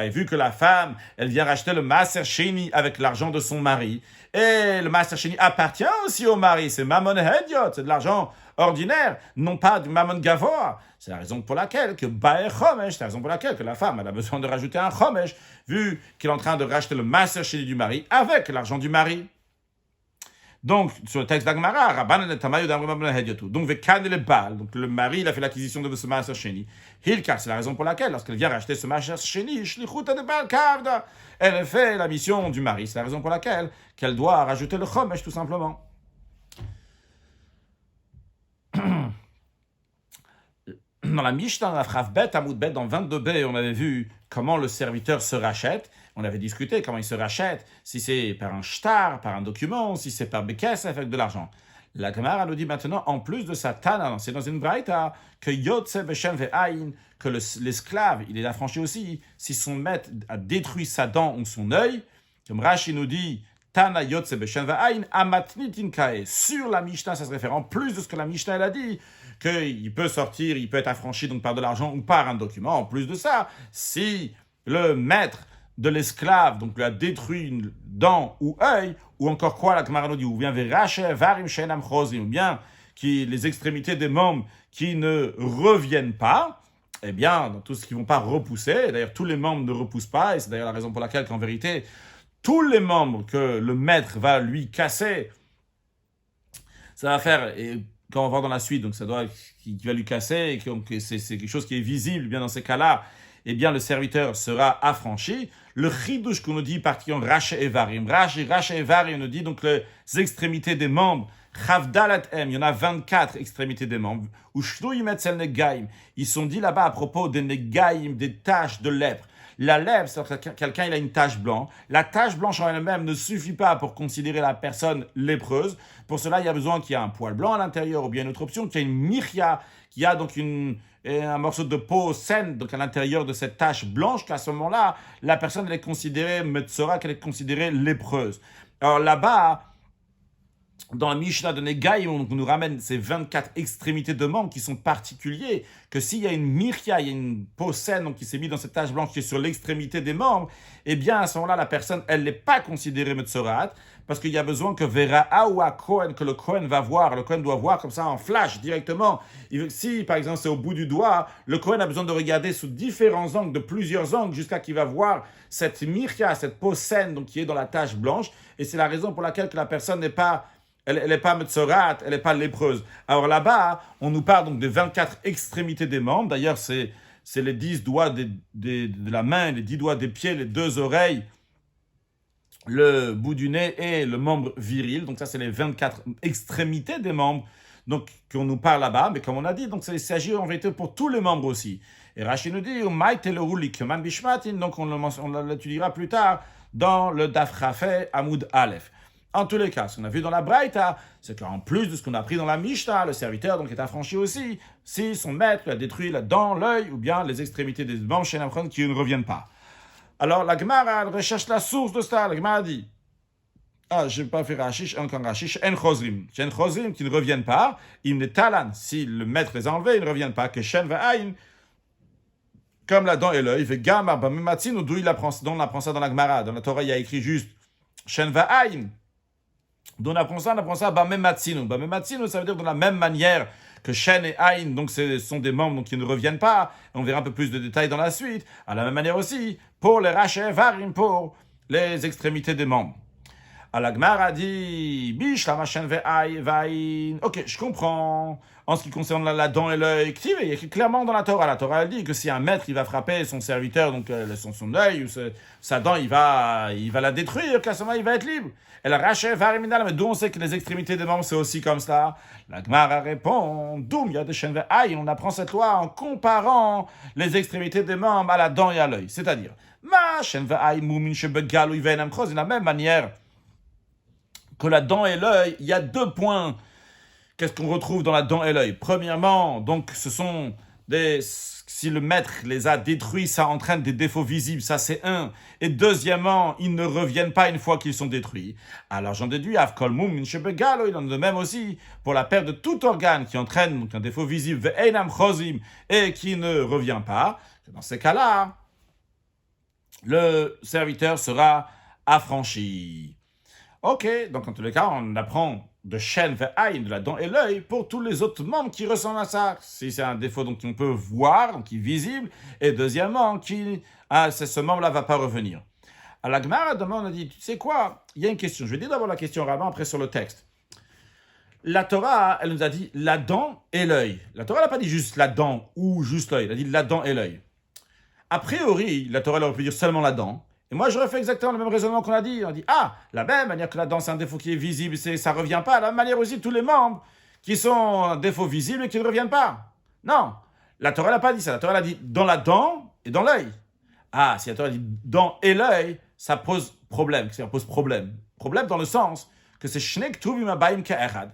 vu que la femme, elle vient racheter le Maaser Sheni avec l'argent de son mari, et le Maaser Sheni appartient aussi au mari, c'est Mammon Hediot, c'est de l'argent ordinaire, non pas du Mammon Gavoa. C'est la raison pour laquelle que Baer Chomesh, c'est la raison pour laquelle que la femme, elle a besoin de rajouter un Chomesh, vu qu'elle est en train de racheter le Maaser Sheni du mari avec l'argent du mari. Donc, sur le texte d'Agmara, Rabbanan et Tamayu d'Amrumabna Hedyotu. Donc, Vekan le Baal, donc le mari, il a fait l'acquisition de ce Maaser Sheni. Hilkar, c'est la raison pour laquelle, lorsqu'elle vient racheter ce Maaser Sheni, Shlichuta de Baal Kavda, elle fait la mission du mari. C'est la raison pour laquelle qu'elle doit rajouter le Chomesh, tout simplement. Dans la Mishnah, dans la Fraf Bet, Amoud Bet, dans 22b, on avait vu comment le serviteur se rachète. On avait discuté comment il se rachète, si c'est par un shtar, par un document, si c'est par Bekes avec de l'argent. La Gemara nous dit maintenant, en plus de sa Tana, c'est dans une braïta, que Yotze Beshem Ve'ayin, que l'esclave, il est affranchi aussi, si son maître a détruit sa dent ou son œil, comme Rashi nous dit, Tana Yotze Beshem Ve'ayin, Amatnitin Kae. Sur la Mishnah, ça se réfère en plus de ce que la Mishnah elle a dit, qu'il peut sortir, il peut être affranchi donc par de l'argent ou par un document. En plus de ça, si le maître de l'esclave, donc lui a détruit une dent ou œil, ou encore quoi, la Gemara nous dit, ou bien varim shenam chozim, ou bien qui les extrémités des membres qui ne reviennent pas, eh bien, dans tout ce qui ne vont pas repousser, d'ailleurs tous les membres ne repoussent pas, et c'est d'ailleurs la raison pour laquelle qu'en vérité, tous les membres que le maître va lui casser, ça va faire, et quand on va voir dans la suite, donc ça doit, qui va lui casser, et c'est quelque chose qui est visible, bien dans ces cas-là, eh bien le serviteur sera affranchi. Le chidouche qu'on nous dit, particulièrement Rache et Varim. Rache et Varim, on nous dit donc les extrémités des membres. Chavdalat M, il y en a 24 extrémités des membres. Ou Shnouyim Etzel Negaim. Ils sont dit là-bas à propos des Negaim, des taches de lèpre. La lèpre, c'est que quelqu'un il a une tache blanche. La tache blanche en elle-même ne suffit pas pour considérer la personne lépreuse. Pour cela, il y a besoin qu'il y ait un poil blanc à l'intérieur, ou bien une autre option, qu'il y ait une miria, qu'il y a donc un morceau de peau saine donc à l'intérieur de cette tache blanche, qu'à ce moment-là, la personne elle est considérée metzora, qu'elle est considérée lépreuse. Alors là-bas, dans la Mishnah de Negaï, on nous ramène ces 24 extrémités de membres qui sont particuliers, que s'il y a une miria, il y a une peau saine donc, qui s'est mise dans cette tache blanche qui est sur l'extrémité des membres, eh bien à ce moment-là, la personne, elle n'est pas considérée Metzorat, parce qu'il y a besoin que Vera ou Kohen, que le Kohen va voir, le Kohen doit voir comme ça en flash directement. Si par exemple c'est au bout du doigt, le Kohen a besoin de regarder sous différents angles, de plusieurs angles, jusqu'à qu'il va voir cette miria, cette peau saine donc, qui est dans la tache blanche, et c'est la raison pour laquelle que la personne n'est pas elle n'est pas metzorat, elle n'est pas lépreuse. Alors là-bas, on nous parle donc des 24 extrémités des membres. D'ailleurs, c'est les 10 doigts de la main, les 10 doigts des pieds, les 2 oreilles, le bout du nez et le membre viril. Donc ça, c'est les 24 extrémités des membres donc, qu'on nous parle là-bas. Mais comme on a dit, donc, il s'agit en vérité pour tous les membres aussi. Et Rashi nous dit, donc on l'étudiera plus tard dans le Daf Rafeh Amoud Aleph. En tous les cas, ce qu'on a vu dans la Braïta, c'est qu'en plus de ce qu'on a appris dans la Mishnah, le serviteur donc est affranchi aussi si son maître a détruit la dent, l'œil ou bien les extrémités des banches et qui ne reviennent pas. Alors la Gemara recherche la source de ça. La Gemara dit je n'ai pas fait Rachish, encore Rachish, En Chozrim. En Chozrim qui ne reviennent pas, Im ne Talan, si le maître les a enlevés, ils ne reviennent pas, que Shen Va'ayin, comme la dent et l'œil, Vegamar Bamematzin, d'où on apprend ça dans la Gemara. Dans la Torah, il y a écrit juste Shen Va'ayin. Donc on apprend ça, Bamematzinu. Bamematzinu, ça veut dire de la même manière que Shen et Ain, donc ce sont des membres donc, qui ne reviennent pas. On verra un peu plus de détails dans la suite. À la même manière aussi, pour les Raché Varim, pour les extrémités des membres. La Gemara a dit, Bish la machin ve'ayin. Ok, je comprends. En ce qui concerne la dent et l'œil, il y a clairement dans la Torah elle dit que si un maître il va frapper son serviteur, donc son œil ou sa dent, il va la détruire, qu'à ce moment il va être libre. Et la rachel varimina, mais d'où on sait que les extrémités des membres c'est aussi comme ça. La Gemara répond, Doum, il y a des chaînes ve'ayin. On apprend cette loi en comparant les extrémités des membres à la dent et à l'œil. C'est-à-dire, ma chaîne ve'ayin moumin shebegal ou ivenam chos, de la même manière que la dent et l'œil, il y a 2 points. Qu'est-ce qu'on retrouve dans la dent et l'œil? Premièrement, donc, ce sont si le maître les a détruits, ça entraîne des défauts visibles, ça c'est un. Et deuxièmement, ils ne reviennent pas une fois qu'ils sont détruits. Alors j'en déduis, Avkol Moum, Minshebegalo, il en est de même aussi pour la perte de tout organe qui entraîne donc, un défaut visible, Ve'einam Chozim, et qui ne revient pas. Dans ces cas-là, le serviteur sera affranchi. Ok, donc en tous les cas, on apprend de chaîne vers aïn, de la dent et l'œil, pour tous les autres membres qui ressemblent à ça. Si c'est un défaut donc, qu'on peut voir, donc, qui est visible, et deuxièmement, ce membre-là ne va pas revenir. À la Gemara, demain, on a dit, tu sais quoi, il y a une question. Je vais dire d'abord la question vraiment, après sur le texte. La Torah, elle nous a dit la dent et l'œil. La Torah n'a pas dit juste la dent ou juste l'œil, elle a dit la dent et l'œil. A priori, la Torah, elle aurait pu dire seulement la dent. Et moi, j'aurais fait exactement le même raisonnement qu'on a dit. On dit, la même manière que la dent, c'est un défaut qui est visible, ça ne revient pas. De la même manière aussi, tous les membres qui sont un défaut visible et qui ne reviennent pas. Non, la Torah n'a pas dit ça. La Torah a dit dans la dent et dans l'œil. Si la Torah dit dent et l'œil, ça pose problème. Ça pose problème. Problème dans le sens que c'est shnek tuvim abayim ka'erad.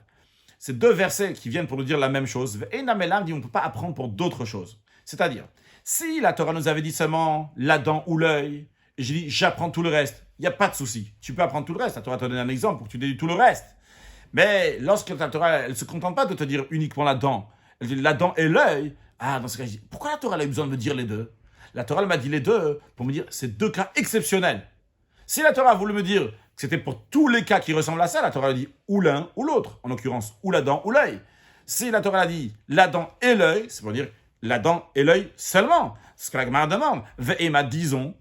C'est 2 versets qui viennent pour nous dire la même chose. Et Namelam dit on ne peut pas apprendre pour d'autres choses. C'est-à-dire, si la Torah nous avait dit seulement la dent ou l'œil, et j'ai dit, j'apprends tout le reste. Il n'y a pas de souci. Tu peux apprendre tout le reste. La Torah te donne un exemple pour que tu déduis tout le reste. Mais lorsque la Torah, elle ne se contente pas de te dire uniquement la dent. Elle dit la dent et l'œil. Dans ce cas, je dis, pourquoi la Torah a eu besoin de me dire les deux? La Torah elle m'a dit les deux pour me dire, c'est 2 cas exceptionnels. Si la Torah a voulu me dire que c'était pour tous les cas qui ressemblent à ça, la Torah a dit ou l'un ou l'autre. En l'occurrence, ou la dent ou l'œil. Si la Torah a dit la dent et l'œil, c'est pour dire la dent et l'œil seulement. C'est ce que la Gemara demande. Ve'ema, disons,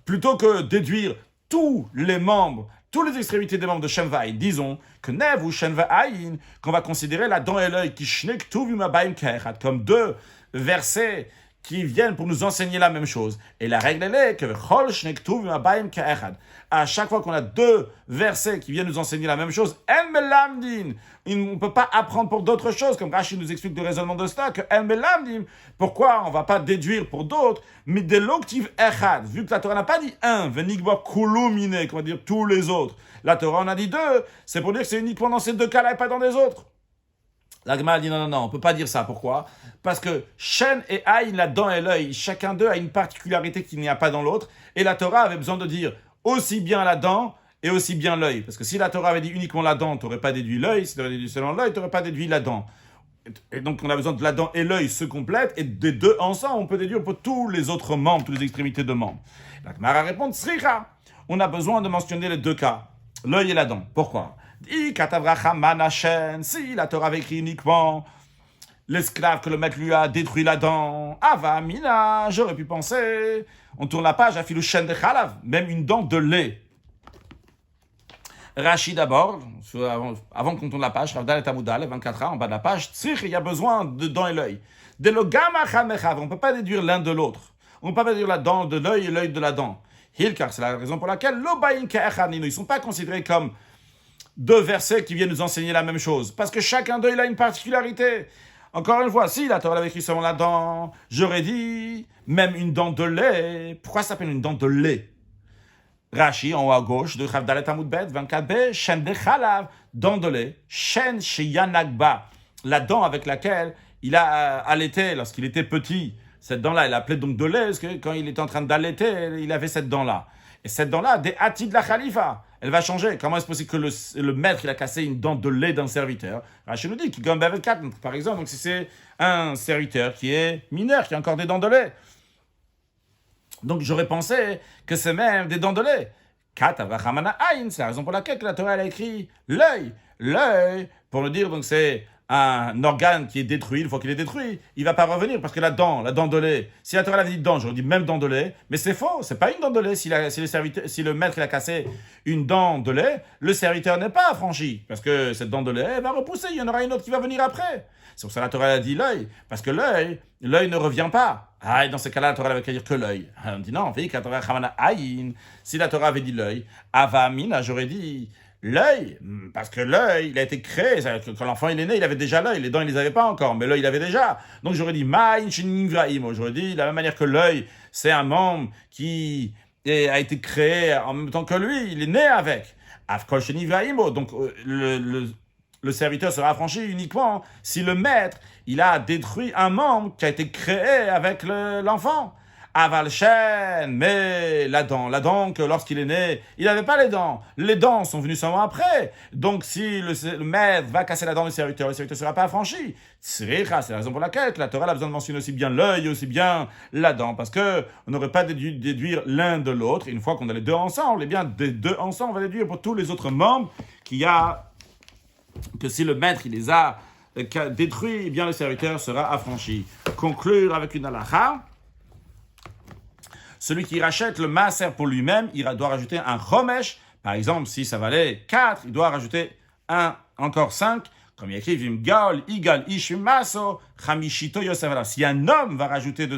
plutôt que déduire tous les membres, toutes les extrémités des membres de Shem Va'ayin, disons que Nev ou Shem Va'ayin, qu'on va considérer la dent et l'œil qui shnek tuvim abayim ka'echad, comme 2 versets qui viennent pour nous enseigner la même chose. Et la règle elle est que chol shnek tuvim abayim ka'echad. À chaque fois qu'on a 2 versets qui viennent nous enseigner la même chose, en melamdin, on ne peut pas apprendre pour d'autres choses, comme Rashi nous explique le raisonnement de cela, que en melamdin, pourquoi on ne va pas déduire pour d'autres, mais de l'octive echad, vu que la Torah n'a pas dit 1, venigba kulumine, qu'on va dire tous les autres. La Torah en a dit 2, c'est pour dire que c'est uniquement dans ces 2 cas-là et pas dans les autres. La Gemara a dit non, on ne peut pas dire ça. Pourquoi? Parce que Shen et Aïn, la dent et l'œil, chacun d'eux a une particularité qu'il n'y a pas dans l'autre. Et la Torah avait besoin de dire aussi bien la dent et aussi bien l'œil. Parce que si la Torah avait dit uniquement la dent, tu n'aurais pas déduit l'œil. Si tu aurais déduit seulement l'œil, tu n'aurais pas déduit la dent. Et donc on a besoin de la dent et l'œil se complètent. Et des 2 ensemble, on peut déduire pour tous les autres membres, toutes les extrémités de membres. La Gemara répond Sricha. On a besoin de mentionner les 2 cas, l'œil et la dent. Pourquoi? Si la Torah avait écrit uniquement l'esclave que le maître lui a détruit la dent, Ava Mina, j'aurais pu penser, on tourne la page, Afilu Shen de Chalav, même une dent de lait. Rashi d'abord, avant qu'on tourne la page, Ravdal et Tamoudal, 24a, en bas de la page, il y a besoin de dent et l'œil. De l'ogama chamechav, on ne peut pas déduire l'un de l'autre. On ne peut pas déduire la dent de l'œil et l'œil de la dent. Hilkar, c'est la raison pour laquelle l'obayin ka'echaninu, ils ne sont pas considérés comme 2 versets qui viennent nous enseigner la même chose. Parce que chacun d'eux, il a une particularité. Encore une fois, si la Torah avait écrit seulement la dent, j'aurais dit, même une dent de lait. Pourquoi ça s'appelle une dent de lait? Rashi, en haut à gauche, de Chavdalet Amud Bet, 24b, Shen de Chalav, dent de lait. Shen Sheyanagba, la dent avec laquelle il a allaité lorsqu'il était petit. Cette dent-là, il appelait donc de lait, parce que quand il était en train d'allaiter, il avait cette dent-là. Et cette dent-là, des Hatid la Khalifa, elle va changer. Comment est-ce possible que le maître, il a cassé une dent de lait d'un serviteur? Rachel nous dit qu'il gagne avec 4, par exemple. Donc si c'est un serviteur qui est mineur, qui a encore des dents de lait. Donc j'aurais pensé que c'est même des dents de lait. C'est la raison pour laquelle la Torah elle a écrit l'œil. L'œil, pour le dire, donc c'est un organe qui est détruit, une fois qu'il est détruit, il va pas revenir parce que la dent de lait, si la Torah avait dit dent, j'aurais dit même dent de lait, mais c'est faux, c'est pas une dent de lait. Si le maître il a cassé une dent de lait, le serviteur n'est pas affranchi parce que cette dent de lait elle va repousser, il y en aura une autre qui va venir après. C'est pour ça que la Torah a dit l'œil, parce que l'œil ne revient pas. Ah, et dans ce cas-là, la Torah avait qu'à dire que l'œil. On dit non, si la Torah avait dit l'œil, avamina, j'aurais dit l'œil, parce que l'œil, il a été créé, quand l'enfant il est né, il avait déjà l'œil, les dents il les avait pas encore, mais l'œil il avait déjà. Donc j'aurais dit ma'in shinivraim, j'aurais dit de la même manière que l'œil, c'est un membre qui a été créé en même temps que lui, il est né avec. Afkol shinivraim, donc le serviteur sera affranchi uniquement si le maître, il a détruit un membre qui a été créé avec l'enfant. Aval Shen, mais la dent que lorsqu'il est né, il n'avait pas les dents sont venues seulement après. Donc si le maître va casser la dent du serviteur, le serviteur ne sera pas affranchi. C'est la raison pour laquelle la Torah a besoin de mentionner aussi bien l'œil, aussi bien la dent, parce que on n'aurait pas dû déduire l'un de l'autre. Et une fois qu'on a les deux ensemble, eh bien des deux ensemble, on va déduire pour tous les autres membres qu'il y a, que si le maître il les a détruits, eh bien le serviteur sera affranchi. Conclure avec une halakha. Celui qui rachète le maaser pour lui-même, il doit rajouter un chomesh. Par exemple, si ça valait 4, il doit rajouter encore 5. Comme il y a écrit, Vim Gaol, Igal, Ishim Maso, Chamishito Yosef. Si un homme va racheter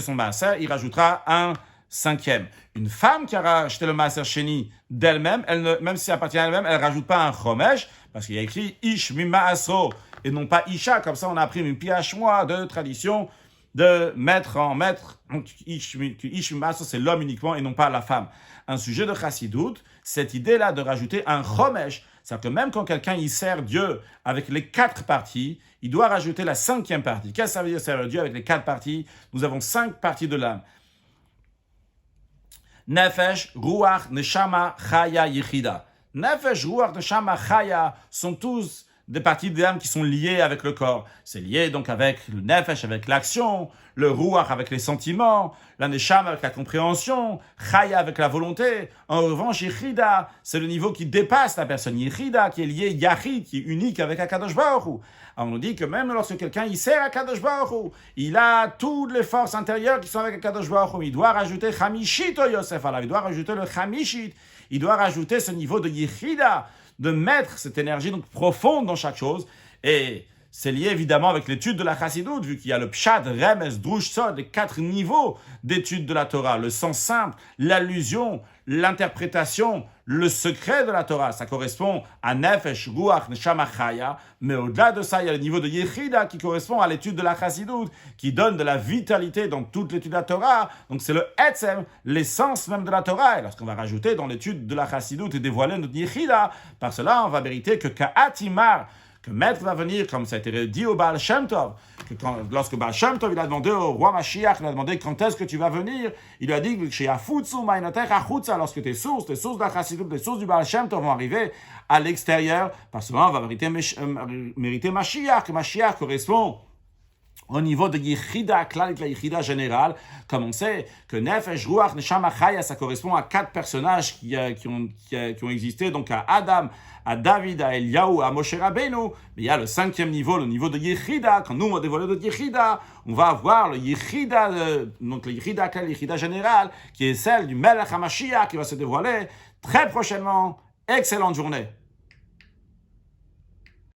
son maaser, il rajoutera un 5e. Une femme qui a racheté le maaser sheni d'elle-même, même si elle appartient à elle-même, elle ne rajoute pas un chomesh, parce qu'il y a écrit Ish Mimaso, et non pas Isha. Comme ça, on a appris une pièce de tradition de maître en maître. Donc, Ishmaso, c'est l'homme uniquement et non pas la femme. Un sujet de chassidoute, cette idée-là de rajouter un chomesh, c'est-à-dire que même quand quelqu'un y sert Dieu avec les 4 parties, il doit rajouter la 5e partie. Qu'est-ce que ça veut dire servir Dieu avec les 4 parties? Nous avons 5 parties de l'âme. Nefesh, Ruach, Neshama, Chaya, Yechida. Nefesh, Ruach, Neshama, Chaya sont tous des parties de l'âme qui sont liées avec le corps. C'est lié donc avec le nefesh, avec l'action, le ruach avec les sentiments, la neshama avec la compréhension, chaya avec la volonté. En revanche, yichida, c'est le niveau qui dépasse la personne. Yichida, qui est lié yachid, qui est unique avec Akadosh Baruch Hu. Alors on nous dit que même lorsque quelqu'un il sert Akadosh Baruch Hu, il a toutes les forces intérieures qui sont avec Akadosh Baruch Hu. Il doit rajouter chamishit au Yosef Allah. Il doit rajouter le chamishit. Il doit rajouter ce niveau de yichida, de mettre cette énergie donc profonde dans chaque chose. Et c'est lié évidemment avec l'étude de la chassidoute, vu qu'il y a le pshat, remes, drush, sod, les 4 niveaux d'étude de la Torah, le sens simple, l'allusion, l'interprétation, le secret de la Torah. Ça correspond à nefesh, ruach, neshama, chaya, mais au-delà de ça, il y a le niveau de yechida qui correspond à l'étude de la chassidoute, qui donne de la vitalité dans toute l'étude de la Torah. Donc c'est le etzem, l'essence même de la Torah. Et lorsqu'on va rajouter dans l'étude de la chassidoute et dévoiler notre yechida, par cela on va mériter que ka'atimar, que maître va venir, comme ça a été dit au Baal Shem Tov, que lorsque Baal Shem Tov il a demandé au roi Mashiach, il a demandé quand est-ce que tu vas venir, il lui a dit que lorsque tes sources de la Chassidut, les sources du Baal Shem Tov vont arriver à l'extérieur, parce que là on va mériter Mashiach, que Mashiach correspond au niveau de Yichida, la Yichida générale, comme on sait que Nefesh, Ruach, Neshama, Chaya, ça correspond à 4 personnages qui ont existé, donc à Adam, à David, à Eliyahu, à Moshe Rabbeinu. Mais il y a le 5e niveau, le niveau de Yichida. Quand nous on va dévoiler notre Yichida, on va avoir le Yichida, donc le Yichida générale, qui est celle du Melech HaMashiach, qui va se dévoiler très prochainement. Excellente journée.